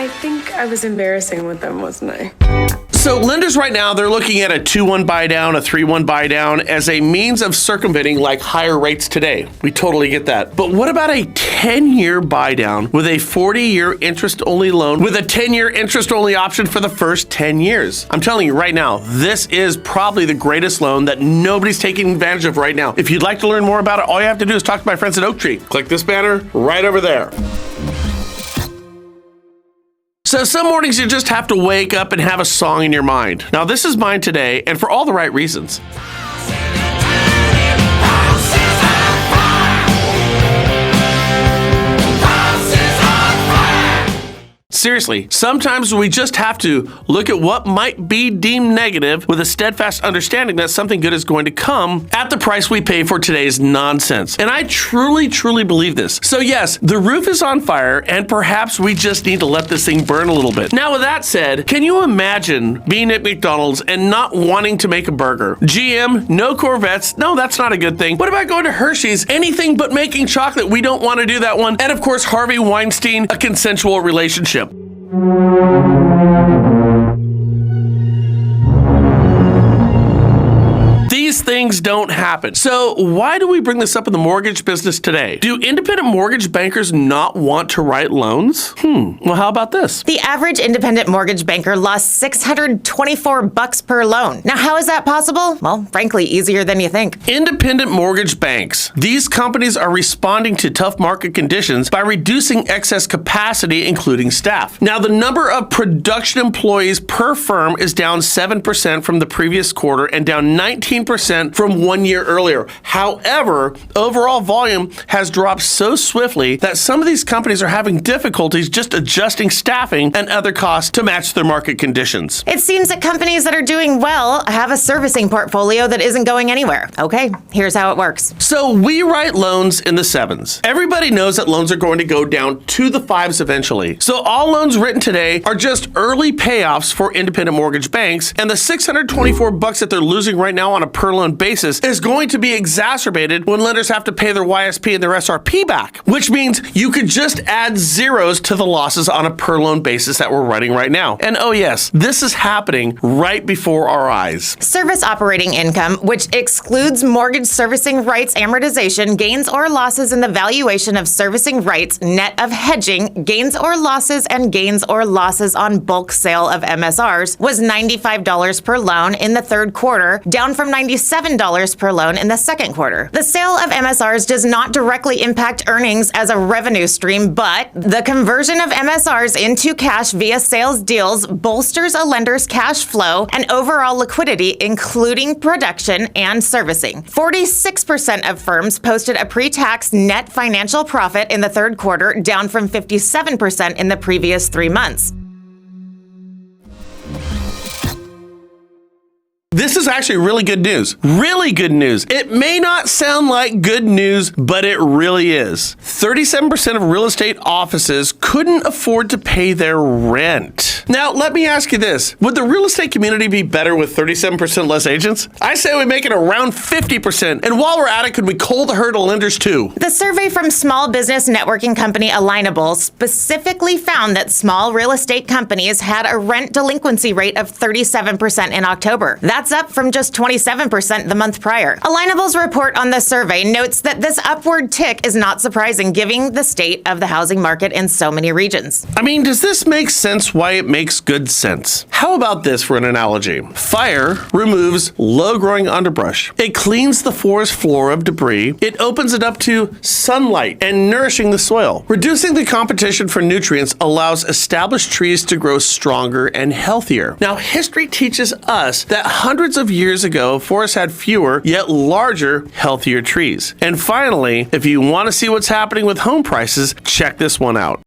I think I was embarrassing with them, wasn't I? So lenders right now, they're looking at a 2-1 buy down, a 3-1 buy down as a means of circumventing like higher rates today. We totally get that. But what about a 10-year buy down with a 40-year interest-only loan with a 10-year interest-only option for the first 10 years? I'm telling you right now, this is probably the greatest loan that nobody's taking advantage of right now. If you'd like to learn more about it, all you have to do is talk to my friends at Oaktree. Click this banner right over there. So some mornings you just have to wake up and have a song in your mind. Now this is mine today, and for all the right reasons. Seriously, sometimes we just have to look at what might be deemed negative with a steadfast understanding that something good is going to come at the price we pay for today's nonsense. And I truly, truly believe this. So yes, the roof is on fire, and perhaps we just need to let this thing burn a little bit. Now with that said, can you imagine being at McDonald's and not wanting to make a burger? GM, no Corvettes, no, that's not a good thing. What about going to Hershey's? Anything but making chocolate, we don't want to do that one. And of course, Harvey Weinstein, a consensual relationship. These things don't happen. So why do we bring this up in the mortgage business today? Do independent mortgage bankers not want to write loans? Well, how about this? The average independent mortgage banker lost $624 per loan. Now, how is that possible? Well, frankly, easier than you think. Independent mortgage banks. These companies are responding to tough market conditions by reducing excess capacity, including staff. Now, the number of production employees per firm is down 7% from the previous quarter and down 19% from 1 year earlier. However, overall volume has dropped so swiftly that some of these companies are having difficulties just adjusting staffing and other costs to match their market conditions. It seems that companies that are doing well have a servicing portfolio that isn't going anywhere. Okay, here's how it works. So we write loans in the 7s. Everybody knows that loans are going to go down to the 5s eventually. So all loans written today are just early payoffs for independent mortgage banks, and the $624 that they're losing right now on a per loan basis is going to be exacerbated when lenders have to pay their YSP and their SRP back, which means you could just add zeros to the losses on a per loan basis that we're writing right now. And oh yes, this is happening right before our eyes. Service operating income, which excludes mortgage servicing rights amortization, gains or losses in the valuation of servicing rights, net of hedging, gains or losses, and gains or losses on bulk sale of MSRs, was $95 per loan in the third quarter, down from $97 per loan in the second quarter. The sale of MSRs does not directly impact earnings as a revenue stream, but the conversion of MSRs into cash via sales deals bolsters a lender's cash flow and overall liquidity, including production and servicing. 46% of firms posted a pre-tax net financial profit in the third quarter, down from 57% in the previous 3 months. This is actually really good news. Really good news. It may not sound like good news, but it really is. 37% of real estate offices couldn't afford to pay their rent. Now, let me ask you this. Would the real estate community be better with 37% less agents? I say we make it around 50%. And while we're at it, could we cull the herd of lenders too? The survey from small business networking company Alignable specifically found that small real estate companies had a rent delinquency rate of 37% in October. That's up from just 27% the month prior. Alignable's report on the survey notes that this upward tick is not surprising given the state of the housing market in so many regions. I mean, does this make sense why it makes good sense? How about this for an analogy? Fire removes low-growing underbrush. It cleans the forest floor of debris. It opens it up to sunlight and nourishing the soil. Reducing the competition for nutrients allows established trees to grow stronger and healthier. Now, history teaches us that hundreds of years ago, forests had fewer, yet larger, healthier trees. And finally, if you want to see what's happening with home prices, check this one out.